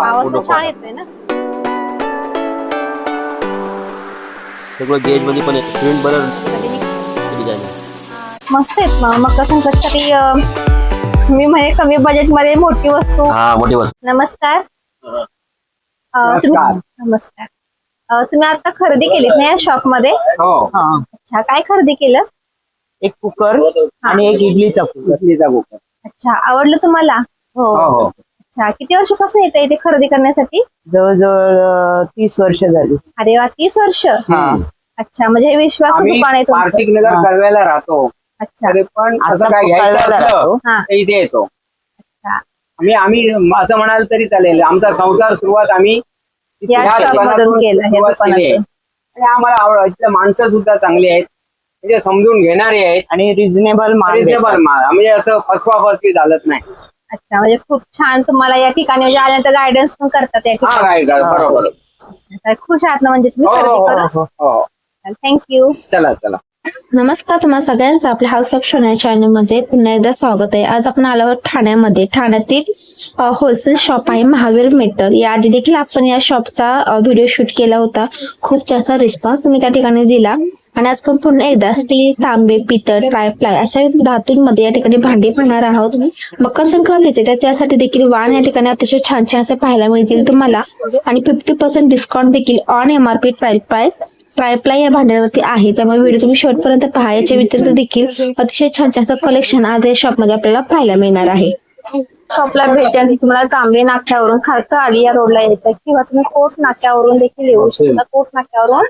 आवाज पण छान येतोय ना. सगळं गेज मध्ये पण आहे, प्रिंट बरं डिझाइन मस्त आहेत. मकर संकटसाठी मी म्हणे कमी बजेट मध्ये मोठी वस्तू. हा मोठी वस्तू. नमस्कार. नमस्कार. तुम्ही आता खरेदी केलीत ना या शॉप मध्ये? हो. अच्छा, काय खरेदी केलं? एक कुकर आणि एक इडलीचा कुकर. अच्छा, आवडलं तुम्हाला? हो. अच्छा, किती वर्षापासून येते इथे खरेदी करण्यासाठी? जवळजवळ 30 वर्ष झाली. अरे वा, 30 वर्ष. अच्छा, म्हणजे हे विश्वास दुकान आहे तुमचं. कार्तिक नगर कळव्याला राहतो. अच्छा. तरी पण आता असं काय घ्यायचं कळव्याला असलं राहतो. तर इथे येतो. अच्छा. आम्ही असं म्हणाल तरी चालेल, आमचा संसार सुरुवात आम्ही या ह्या शॉप मधून दुकानातून केलं, या सुरुवात केली आहे. दुकानातून. आणि आम्हाला आवड, इथले माणसं सुद्धा चांगली आहेत, म्हणजे समजून घेणारी आहेत आणि रिझनेबल माल रिजनेबल देतात. माल, म्हणजे असं फसवाफसवी चालत नाही. अच्छा, म्हणजे खूप छान तुम्हाला या ठिकाणी म्हणजे आल्यानंतर गायडन्स पण करतात या हा ठिकाणी. काय बरोबर. तर खुश आहात ना म्हणजे तुम्ही हो खरेदी हो करून? हो. थँक्यू. चला. नमस्कार तुम्हाला सगळ्यांचं आपल्या हाऊस ऑफ सोना चॅनलमध्ये पुन्हा एकदा स्वागत आहे. आज आपण आलो आहोत ठाण्यामध्ये. ठाण्यातील होलसेल शॉप आहे महावीर मेटल. याआधी देखील आपण या शॉपचा व्हिडिओ शूट केला होता. खूप जास्त रिस्पॉन्स तुम्ही त्या ठिकाणी दिला आणि आज पण पुन्हा एकदा स्टील, तांबे, पितळ, ट्रायप्लाय अशा धातूंमध्ये या ठिकाणी भांडी पाहणार आहोत. मकर संक्रांत येते तर त्यासाठी देखील वाण या ठिकाणी अतिशय छान छान असे पाहायला मिळतील तुम्हाला आणि 50% डिस्काउंट देखील ऑन MRP ट्रायप्लाय या भांड्यावरती आहे. त्यामुळे व्हिडिओ तुम्ही शेवटपर्यंत पहा. याच्या व्यतिरिक्त देखील अतिशय छान छान असं कलेक्शन आज या शॉपमध्ये आपल्याला पाहायला मिळणार आहे. शॉपला भेटण्यासाठी तुम्हाला जांभळे नाक्यावरून खारकाली या रोडला यायचं किंवा तुम्ही कोट नाक्यावरून देखील येऊ शकता. कोट नाक्यावरून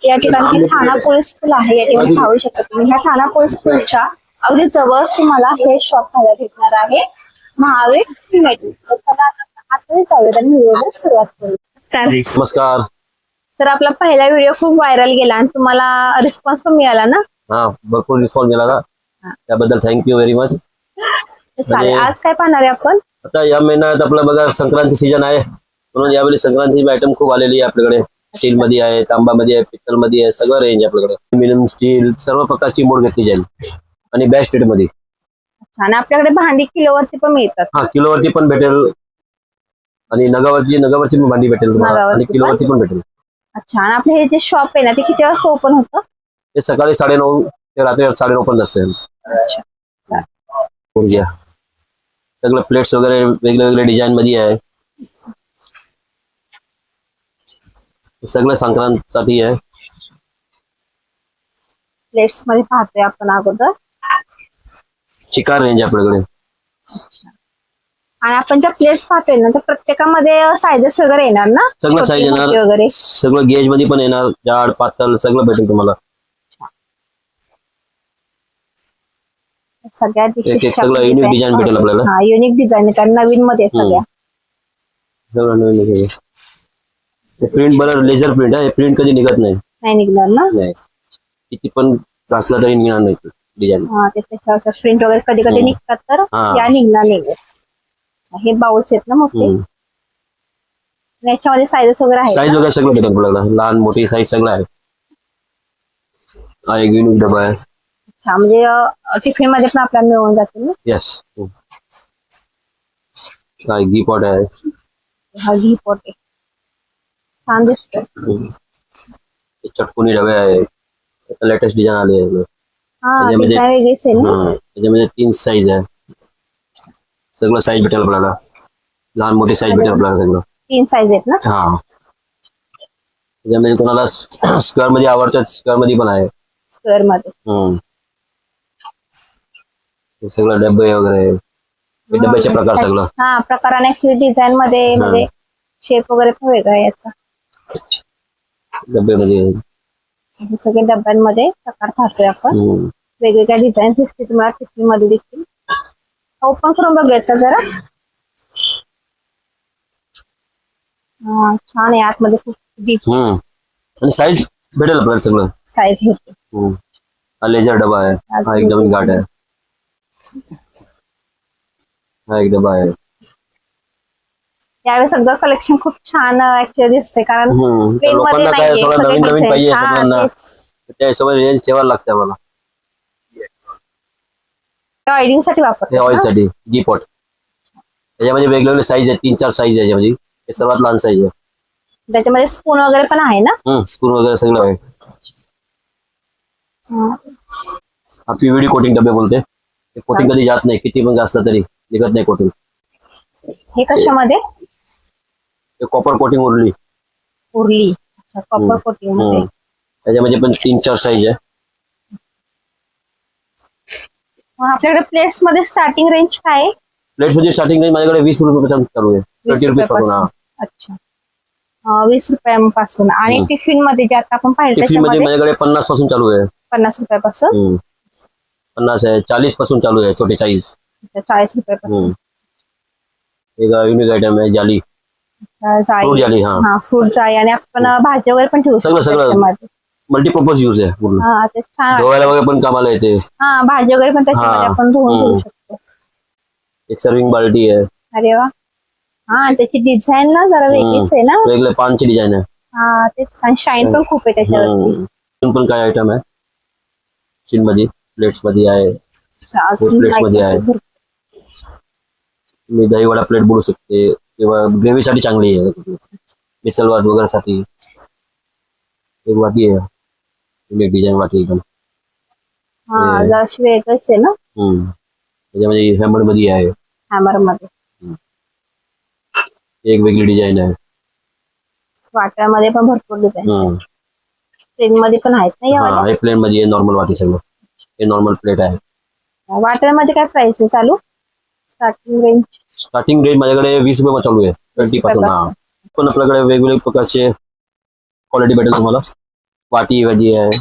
या ठिकाणी ठाणा पोलीस स्कूल आहे, या ठिकाणी पाहू शकता तुम्ही. ह्या ठाणा पोलीस स्कूलच्या अगदी जवळ तुम्हाला हे शॉप पाहायला भेटणार आहे महावीर मेटल. आता जाऊयात आणि व्हिडिओला सुरुवात करू. नमस्कार. तर आपला पहिला व्हिडिओ खूप व्हायरल गेला आणि तुम्हाला रिस्पॉन्स पण मिळाला ना? हा भरपूर रिस्पॉन्स मिळाला, त्याबद्दल थँक्यू व्हेरी मच. चालेल, आज काय पाहणार आहे आपण? आता या महिन्यात आपलं बघा संक्रांती सीजन आहे, म्हणून यावेळी संक्रांतीची आयटम खूप आलेली आहे आपल्याकडे. स्टील मध्ये आहे, तांबा मध्ये आहे, पित्तल मध्ये आहे, सगळं रेंज आपल्याकडे. अल्युमिनियम, स्टील सर्व प्रकारची मोड घेतली जाईल आणि बेस्ट रेट मध्ये. आणि आपल्याकडे भांडी किलोवरती पण मिळतात. हा किलोवरती पण भेटेल आणि नगावरची पण भांडी भेटेल तुम्हाला आणि किलोवरती पण भेटेल. अच्छा, आणि आपलं हे जे शॉप आहे ना ते किती वाजता ओपन होतं? ते सकाळी 9:30 ते रात्री 9:30 पर्यंत असेल. घ्या सगळं प्लेट्स वगैरे वेगळे डिझाईन मध्ये आहे, सगळं संक्रांतीसाठी आहे. प्लेट्स मध्ये पाहतोय आपण अगोदर. चिकार रेंज आपल्याकडे. आणि आपण ज्या प्लेट्स पाहतोय ना त्या प्रत्येकामध्ये साईजेस वगैरे येणार ना? सगळं साईज येणार वगैरे सगळं गेज मध्ये पण येणार, जाड पातळ सगळं भेटेल तुम्हाला. सगळ्या सगळं युनिक डिझाईन भेटेल आपल्याला. हा, युनिक डिझाईन आहे, नवीन मध्ये सगळ्या. सगळं नवीन. प्रिंट बरं लेझर प्रिंट आहे, प्रिंट कधी निघत नाही निघणार ना? नाही, किती पण घासला तरी निघणार नाही डिझाईन. हा, त्याच्यावर प्रिंट वगैरे कधी कधी निघतात तर या निघणार नाही. हे बाउल्स आहेत ना मोठे, याच्यामध्ये साईजेस वगैरे आहेत. साईज वगैरे सगळं भेटेल आपल्याला, लहान मोठी साईज सगळं आहे. हा एक युनिक डबा आहे. अच्छा, म्हणजे टिफिन मध्ये पण आपल्याला मिळून जातील ना? यस. हा घी पॉट आहे. हा घी पॉट आहे, छान दिसतोय. चटकुनी डबे आहे, लेटेस्ट डिझाईन आले आहे. हा, डिझाईन वेगळीच आहे ना? त्याच्यामध्ये 3 साईज आहे, सगळं साईज भेटेल आपल्याला, लहान मोठी साईज भेटेल आपल्याला सगळं. 3 साईज आहेत ना? हा, त्याच्यामध्ये कोणाला स्क्वेअर मध्ये आवडतं स्क्वेअर मध्ये पण आहे. स्क्वेअर मध्ये सगळं डबे वगैरे, डब्याचे प्रकार सगळं. हा, प्रकाराने ऍक्च्युली डिझाईन मध्ये म्हणजे शेप वगैरे पण वेगळा आहे याचा. डब्यामध्ये सगळे डब्यांमध्ये प्रकार पाहतोय आपण. वेगवेगळ्या डिझाईन दिसते तुम्हाला टिफिन मध्ये देखील. ओपन करून बघूयात का जरा? हा, छान आहे, आतमध्ये खूप डीप आणि साईज भेटेल आपल्याला सगळं. साईज भेटते. हा लेझर डबा आहे, हा एक नवीन गाठ आहे, हा एक डबा आहे. यावेळी सगळं कलेक्शन खूप छान ऍक्च्युअली दिसते, कारण लोकांना काय सगळं नवीन नवीन पाहिजे सगळ्यांना, त्या हिशोबाने रेंज ठेवायला लागते आम्हाला. ऑइलिंग साठी वापरतो. ऑइल साठी घी पॉट, त्याच्यामध्ये वेगवेगळे साईज आहे, 3-4 साईज आहे याच्यामध्ये. हे सर्वात लहान साईज आहे. त्याच्यामध्ये स्पून वगैरे पण आहे ना? स्पून वगैरे सगळं आहे. हा पीव्हीडी कोटिंग डबे बोलते. कोटिंग कधी जात नाही, किती पण असलं तरी निघत नाही कोटिंग. हे कशामध्ये? हे कॉपर कोटिंग उरली. कॉपर कोटिंग मध्ये. त्याच्यामध्ये पण 3-4 साईज आहे. आपल्याकडे प्लेट्स मध्ये स्टार्टिंग रेंज काय आहे? प्लेट म्हणजे स्टार्टिंग रेंज माझ्याकडे 20 रुपयापासून चालू आहे. 30 रुपये पासून. अच्छा, 20 रुपयांपासून. आणि टिफिन मध्ये जे आता आपण पाहिलं टिफिन मध्ये त्याच्यामध्ये माझ्याकडे 50 पासून चालू आहे. 50 रुपयापासून. 50 आहे, 40 पासून चालू आहे छोटे साईज. 40 रुपयापासून. एक युनिक आयटम आहे जाली. फ्रूट जाली. हा, फ्रूट जाळी. आणि आपण भाजी वगैरे पण ठेवू शकतो सगळं त्याच्यामध्ये. मल्टीपर्पज यूज आहे पूर्ण. हा, ते छान. धुवायला वगैरे पण कामाला येते. हा, भाजी वगैरे पण त्याच्यामध्ये आपण धुवून ठेवू शकतो. एक सर्विंग बाल्टी आहे. अरे वा. हा, त्याची डिझाईन ना जरा वेगळीच आहे ना? वेगळे पानची डिझाईन आहे. हा, तेच. शाईन पण खूप आहे त्याच्यावरती. पण काय आयटम आहे स्टील मध्ये, प्लेट्स मध्ये आहे. प्लेट्स मध्ये आहे. मी दही वडा प्लेट बोलू शकते किंवा ग्रेव्ही साठी चांगली आहे. मिसल भात वगैरे साठी एक वाटी आहे. युनिक डिझाईन वाटी एकदम. हा, जराशी वेगळंच आहे ना? त्याच्यामध्ये हॅमर मध्ये आहे. हॅमर मध्ये एक वेगळी डिझाईन आहे. वाट्यामध्ये पण भरपूर डिझाईन. प्लेन मध्ये पण आहेत ना या वाट्या? हे प्लेन मध्ये आहे. नॉर्मल वाटी सगळं. हे नॉर्मल प्लेट आहे. वाट्यामध्ये काय प्राइस आहे चालू? स्टार्टिंग रेंज माझ्याकडे 20 रुपये चालू आहे. 20 पासून. पण आपल्याकडे वेगवेगळे प्रकारचे क्वालिटी भेटेल तुम्हाला. वाटी वेगळी आहे.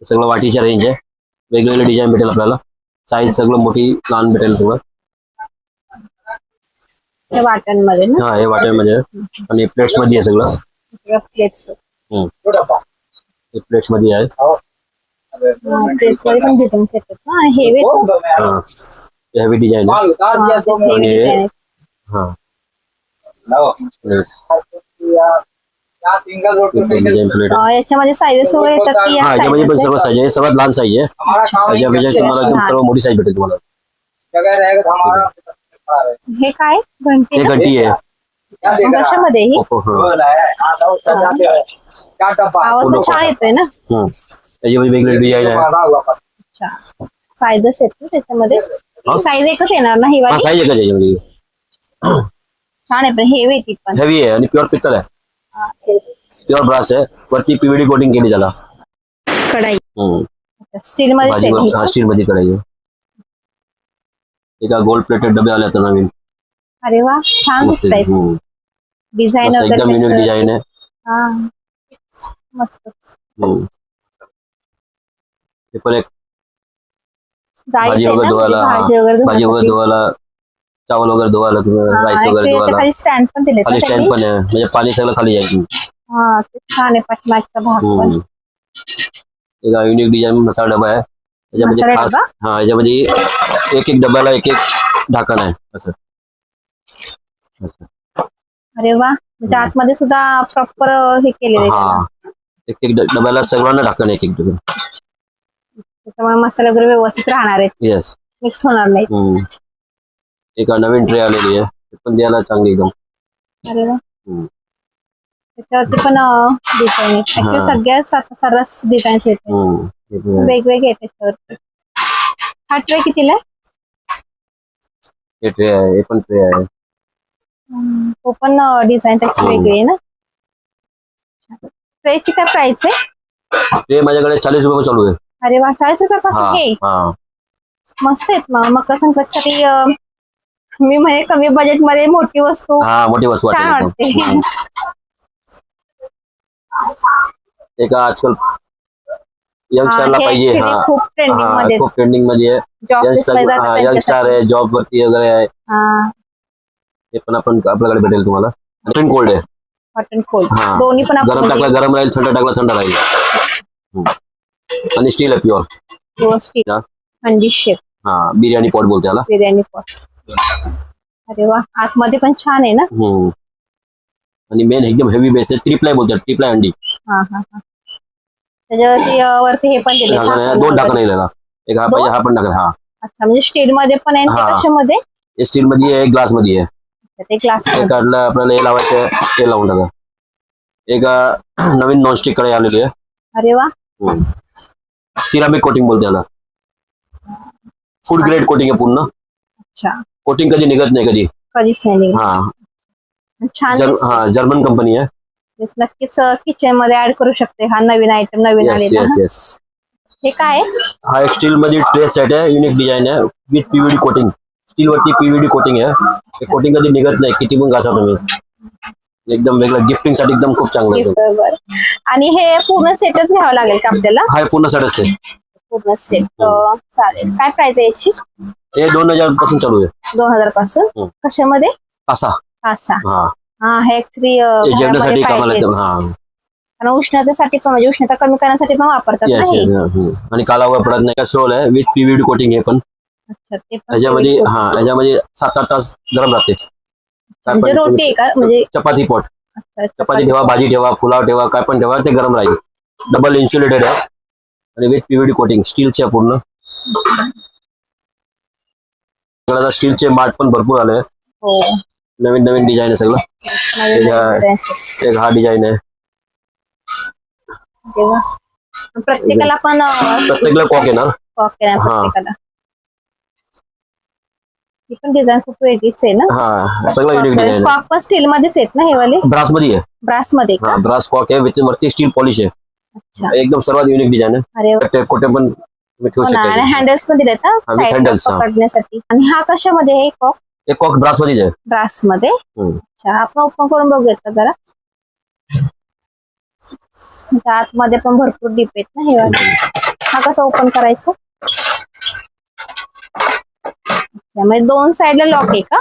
सगळं वाटीच्या रेंज आहे. वेगवेगळे डिझाईन भेटेल आपल्याला. साईज सगळं मोठी लहान भेटेल सगळं. हे वाट्यांमध्ये ना? हे वाट्यांमध्ये आणि प्लेट्स मध्ये आहे सगळं. प्लेट्स. प्लेट्स मध्ये आहे. प्लेट्स मध्ये पण डिझाईन्स येतात ना? हेवी डिझाईन आहे. याच्यामध्ये साईजेस वगैरे येतात की? याच्यामध्ये पण सर्व साईज आहे. सर्वात लहान साईज आहे. त्याच्यापेक्षा तुम्हाला एकदम सर्व मोठी साईज भेटेल तुम्हाला. हे काय? घंटी? हे घंटी आहे. कशामध्ये? आवाज पण छान येतोय ना? त्याच्यामध्ये वेगवेगळे डिझाईन आहे. अच्छा, साईजेस आहेत ना त्याच्यामध्ये? साईज एकच येणार ना ही वाली? साईज एकच आहे त्याच्यामध्ये. छान आहे. पण हेवी ती पण. हेवी आहे आणि प्युअर पित्तल आहे. प्युअर ब्रास आहे. वरती पीव्हीडी कोटिंग केली त्याला. कढाई स्टील मध्ये. स्टील मध्ये कढाई. एका गोल्ड प्लेटेड डबे आले आता नवीन. अरे वा, छान दिसत आहे. डिझाईन एकदम युनिक डिझाईन आहे. मस्त. हे पण एक भाजी वगैरे धुवायला, चावल वगैरे धुवायला, राईस वगैरे धुवायला. खाली स्टँड पण दिले. खाली स्टँड पण आहे. म्हणजे पाणी सगळं खाली जाईल. हा, ते छान आहे. पाठीमागचा भाग पण. एक युनिक डिझाईन मसाला डबा आहे. त्याच्यामध्ये खास याच्यामध्ये एक डब्याला एक ढाकण आहे असं. अरे वा, म्हणजे आतमध्ये सुद्धा प्रॉपर हे केलेलं आहे. एक डब्याला सगळ्यांना ढाकण एक डबा. त्याच्यामुळे मसाले वगैरे व्यवस्थित राहणार आहेत. येस, मिक्स होणार नाही. एक नवीन ट्रे आलेली आहे. ते पण द्यायला चांगली एकदम. अरे वा, त्याच्यावरती पण डिझाईन आहे. सगळ्या सर्रास डिझाईन्स येतात. वेगवेगळे आहेत त्याच्यावरती. हा ट्रे कितीला आहे? हे ट्रे आहे. हे पण ट्रे आहे. तो पण डिझाईन त्याची वेगळी आहे ना? ट्रेची काय प्राइस आहे? ट्रे माझ्याकडे 40 रुपये चालू आहे. अरे वा, 40 रुपयापासून हे मस्त आहेत. मकर संक्रांतीसाठी मी म्हणे कमी बजेट मध्ये मोठी वस्तू. मोठी वस्तू छान वाटते. एक आजकाल यंगस्टरला पाहिजे. खूप ट्रेंडिंग मध्ये. खूप ट्रेंडिंग मध्ये आहे. यंगस्टर आहे, जॉब वरती वगैरे आहे. हे पण आपल्याकडे भेटेल तुम्हाला. हॉट अँड कोल्ड आहे. हॉट अँड कोल्ड दोन्ही पण. गरम टाकला गरम राहील, थंड टाकला थंड राहील. आणि स्टील आहे प्युअर. स्टील हंडी शेप. बिर्याणी पॉट बोलते त्याला. बिर्याणी पॉट. अरे वा, आतमध्ये पण छान आहे ना? आणि मेन एकदम हेवी बेस आहे. ट्रिप्लाय बोलतात. ट्रिप्लाय हंडी. त्याच्यावरती वरती हे पण दिले. 2 ढाकण येईल. एक हा पाहिजे, हा पण ढाकण. अच्छा, म्हणजे स्टील मध्ये पण आहे. कशामध्ये? स्टील मध्ये आहे, ग्लास मध्ये आहे. ते ग्लास हे काढलं आपल्याला हे लावायचं हे लावून टाका. एक नवीन नॉनस्टिक कढई आलेली आहे. अरे वा. सिरामिक कोटिंग बोलते त्याला. फूड ग्रेड कोटिंग आहे पूर्ण. अच्छा. कोटिंग कधी निघत नाही कधी. कधीच नाही निघत. हा छान दिसतंय. जर्मन कंपनी आहे. Yes, नक्कीच किचन मध्ये ऍड करू शकते हा नवीन आयटम नवीन येस आलेला. Yes yes. हे काय आहे? हा एक स्टील मध्ये ट्रे सेट आहे. युनिक डिझाईन आहे विथ पीव्हीडी कोटिंग. स्टील वरती पीव्हीडी कोटिंग आहे. कोटिंग कधी निघत नाही किती पण घासा तुम्ही. एकदम वेगळं गिफ्टिंग साठी एकदम खूप चांगलं आहे. बरोबर. आणि हे पूर्ण सेटच घ्यावं लागेल का आपल्याला? हा पूर्ण सेटच आहे. पूर्ण सेट चालेल. काय प्राइस आहे याची? हे 2000 पासून चालू आहे. 2000 पासून. कशामध्ये? असा असा. हा हा हे जेवणासाठी कामाला येतं. हा आणि उष्णतेसाठी पण म्हणजे उष्णता कमी करण्यासाठी पण वापरतात ना येस हे? येस. आणि कालावर पडत नाही. रोल आहे विथ पीव्हीडी कोटिंग हे पण. अच्छा ते पण याच्यामध्ये याच्यामध्ये 7-8 तास गरम राहते. काय म्हणजे पण रोटी आहे का? म्हणजे चपाती पोट. अच्छा, चपाती ठेवा, भाजी ठेवा, पुलाव ठेवा, काय पण ठेवा ते गरम राहील. डबल इन्सुलेटेड आहे आणि विथ पीव्हीडी कोटिंग स्टीलचे पूर्ण. स्टीलचे मार्ट पण भरपूर आले. हो. नवीन नवीन डिझाईन आहे सगळं. नवीन design. एक हा डिझाईन आहे. तेव्हा प्रत्येकाला पण प्रत्येकाला कॉक येणार. कॉक आहे ना प्रत्येकाला. ही पण डिझाईन खूप वेगळीच आहे ना? हा सगळं युनिक डिझाईन आहे. कॉक पण स्टील मध्येच आहेत ना हे वाले? ब्रास मध्ये आहे. ब्रास मध्ये का? हा ब्रास कॉक आहे विथ वरती स्टील पॉलिश आहे. अच्छा. एकदम सर्वात युनिक डिझाईन आहे. अरे कुठे पण तुम्ही ठेवू आणि शकता. हँडल्स पण दिलेत ना with साईड handles, हा. पकडण्यासाठी. आणि हा कशामध्ये आहे कॉक? हे कॉक ब्रास मध्येच आहे. ब्रास मध्ये. अच्छा आपण ओपन करून बघूयात का जरा? आतमध्ये पण भरपूर डीप आहेत ना हे वाले. हा कसा ओपन करायचा? त्यामुळे 2 साइडला लॉक आहे का?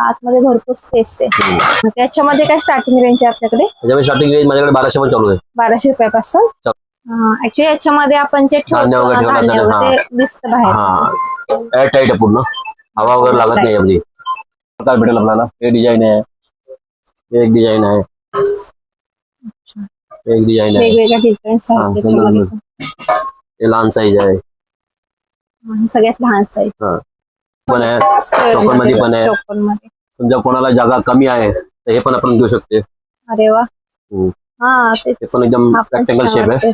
आतमध्ये भरपूर स्पेस आहे. त्याच्यामध्ये काय स्टार्टिंग रेंज आहे आपल्याकडे? त्याच्यामध्ये स्टार्टिंग रेंज माझ्याकडे 1200 पण चालू आहे. 1200 रुपयापासून. ऍक्च्युली याच्यामध्ये आपण जे धान्य वगैरे ठेवतो ठेवलं धान्य असेल, ते दिसतं बाहेर. हा एअर टाईट आहे पूर्ण. हवा वगैरे लागत नाही यामध्ये. प्रकार भेटेल आपल्याला. हे डिझाईन आहे. एक डिझाईन आहे. एक डिझाईन आहे. वेगवेगळ्या डिझाईन्स आहेत त्याच्यामध्ये. हे लहान साईज आहे. सगळ्यात लहान साईज पण आहे. चौकोन मध्ये पण आहे. चौकोन मध्ये. समजा कोणाला जागा कमी आहे तर हे पण आपण घेऊ शकते. अरे वा. हा ते पण एकदम रेक्टेंगल शेप आहे.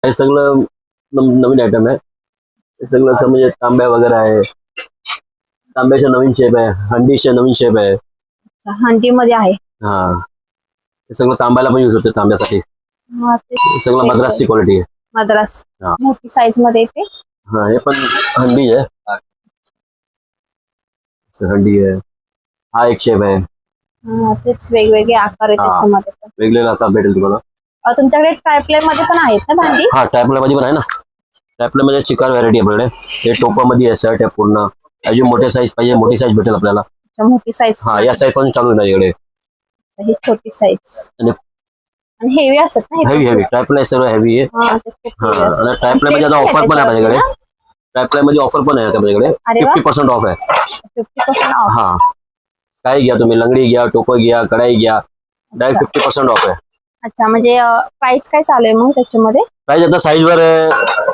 हे सगळं नवीन आयटम आहे. हे सगळं असं म्हणजे तांब्या वगैरे आहे. तांब्याचा नवीन शेप आहे. हंडीचा नवीन शेप आहे. हंडी मध्ये आहे. हा हे सगळं तांब्याला पण यूज होते. तांब्यासाठी सगळं मद्रासची क्वालिटी आहे. मद्रास हा. मोठी साईज मध्ये येते. हा हे पण हंडी आहे. हंडी आहे. हा एक शेप आहे. तेच वेगवेगळे आकार आहेत त्याच्यामध्ये पण. वेगवेगळे आकार भेटेल तुम्हाला. तुमच्याकडे ट्रायप्लेट मध्ये पण आहेत ना भांडी? हा ट्रायप्लेट मध्ये पण आहे ना. ट्रायप्लेट मध्ये चिकार व्हरायटी आपल्याकडे. हे टोपामध्ये आहे. शर्ट आहे पूर्ण. अजून मोठे साईज पाहिजे मोठी साईज भेटेल आपल्याला. मोठी साईज. हा या साईज पण चालू आहे माझ्याकडे. ही छोटी साईज. आणि हेवी असतात ना? हेवी ट्रायप्लेट सर्व हेवी आहे. आणि ट्रायप्लेट मध्ये आता ऑफर पण आहे माझ्याकडे. ट्रायप्लेट मध्ये ऑफर पण आहे माझ्याकडे. 50% ऑफ आहे. 50% ऑफ. हा काही घ्या तुम्ही. लंगडी घ्या, टोपं घ्या, कढाई घ्या. डायरेक्ट 50% ऑफ आहे. अच्छा म्हणजे प्राइस काय चालू आहे मग त्याच्यामध्ये? प्राइस आता साईज वर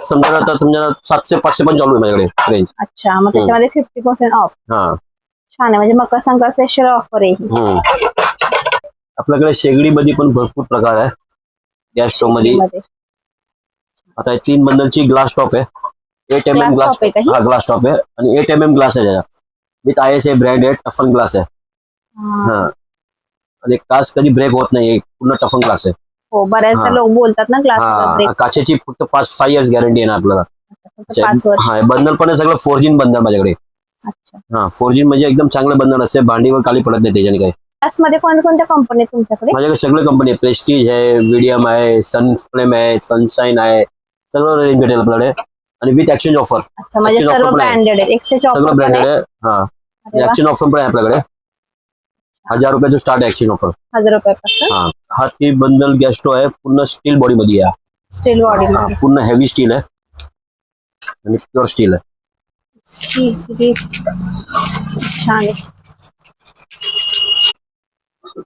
समजा आता तुमच्या 700-500 पण चालू आहे माझ्याकडे रेंज. अच्छा मग त्याच्यामध्ये 50% ऑफ. हा छान आहे. म्हणजे मकर संक्रांत स्पेशल ऑफर आहे. आपल्याकडे शेगडी मध्ये पण भरपूर प्रकार आहे. गॅस स्टोव मध्ये आता 3 बंडलची ग्लास टॉप आहे. 8 mm ग्लास. हा ग्लास टॉप आहे आणि 8 mm ग्लास आहे. विथ ISA ब्रँड आहे. टफन ग्लास आहे. हा आणि ग्लास कधी ब्रेक होत नाही. पूर्ण टफन ग्लास आहे. हो बऱ्याचदा लोक बोलतात ना ग्लास. काचेची फक्त 5 इयर्स गॅरंटी आहे ना आपल्याला. 5 वर्ष. हा बंडल पण आहे सगळं 4G बंडल माझ्याकडे. अच्छा. हा 4G म्हणजे एकदम चांगलं बंधन असते. भांडीवर खाली पडत नाही त्याच्याने काय. मध्ये कोणत्या कंपनी तुमच्याकडे? माझ्याकडे सगळे कंपनी आहे. प्रेस्टीज आहे, मीडियम आहे, सनफ्लेम आहे, सनशाईन आहे. सगळं रेंज भेटेल आपल्याकडे आणि विथ एक्सचेंज ऑफर. अच्छा म्हणजे सर्व ब्रँडेड आहे. एक्सचेंज ऑफर सगळं ब्रँडेड आहे. हा एक्सचेंज ऑफर पण आहे आपल्याकडे. 1000 रुपयाचं स्टार्ट आहे एक्सचेंज ऑफर. 1000 रुपयापासून. हा 3 बंडल गॅस स्टोव आहे. पूर्ण स्टील बॉडी मध्ये आहे. स्टील बॉडी मध्ये. पूर्ण हेवी स्टील आहे आणि प्युअर स्टील आहे. छान आहे.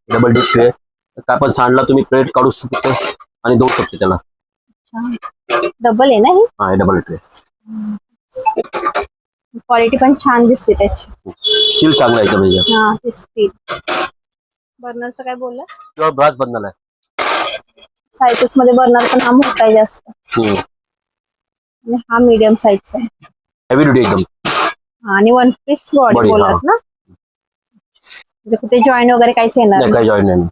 Double dip tray. काय पण सांडला तुम्ही प्लेट काढू शकतो आणि देऊ शकते त्याला. डबल आहे ना हे? हा डबल ट्रे. क्वालिटी पण छान दिसते त्याची. स्टील चांगलं आहे याच्यामध्ये. हा ते स्टील. बर्नरचं काय बोललं? प्युअर ब्रास बनणार आहे. सायझेस मध्ये बर्नर पण हा मोठा आहे जास्त आणि हा मीडियम साईजचा आहे. हेवी ड्युटी एकदम. आणि 1 पीस बॉडी Body, बोलत ना, म्हणजे कुठे जॉईन वगैरे काहीच येणार नाही, काही जॉईन नाही.